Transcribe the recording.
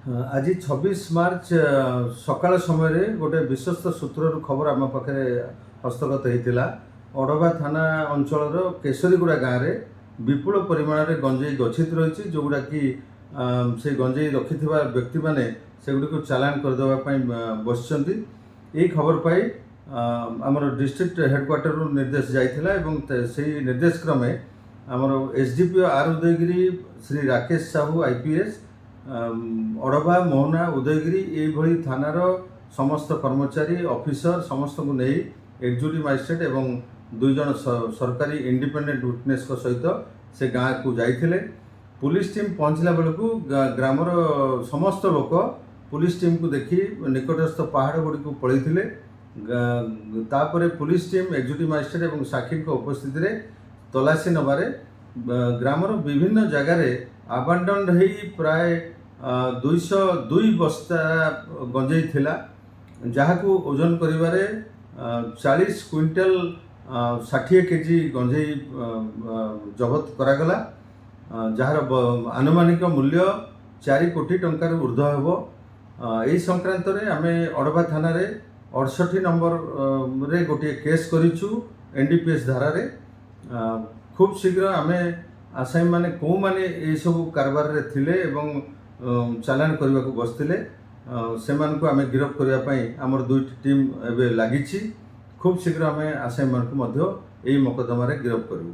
आज 26 मार्च सकाल समय गोटे विश्वस्त सूत्र खबर आम पाखे हस्तगत होता अड़वा थाना अंचल केशरीगुड़ा गाँव में विपुल परिमाण में गंजेई गच्छित रही जोगुड़ा कि से गंजेई रखि व्यक्ति मैंने सेगुड़ी चालान करदेवाई बसुँच यही खबर पाई आमर डिस्ट्रिक्ट हेडक्वार्टर निर्देश जाता से निर्देश क्रमे आमर एसडीपीओ आर उदयगिरी श्री राकेश साहू आईपीएस अड़वा मोहना उदयगिरी ये थानार समस्त कर्मचारी ऑफिसर समस्त को नहीं एक्जिक्यूटिव मजिस्ट्रेट एवं 2 जन सरकारी इंडिपेंडेंट विटनेस सहित से गाँव को जाइए। पुलिस टीम पहुँचला बेलू ग्रामर समस्त लोक पुलिस टीम को देखी निकटस्थ पहाड़ गुड़ी को पलैते तापर पुलिस टीम एक्जिक्यूटिव मजिस्ट्रेट एवं साक्षी उपस्थित में तलाशी नबारे ग्रामर विभिन्न जगार आबांडन हो प्राय 202 बस्ता गंजेई थिला जहाँ को ओजन करिबारे 40 क्विंटल 60 केजी गंजेई जबत करागला जार आनुमानिक मूल्य 4 कोटी टंकार ऊर्ध्व हेबो। यही संक्रांत रे आमे अड़वा थाना रे 68 नंबर रे गोटे केस करिछु एनडीपीएस धारा रे। खूब शीघ्र आमे आसामी माने कौ माने ये सब कारबार रे थिले एवं चालान करने को बसते से आम गिरफ्त करने आमर 2 टीम एवं लगी खूब शीघ्र आम आसामी मान यही मकदमार गिरफ्त करूँ।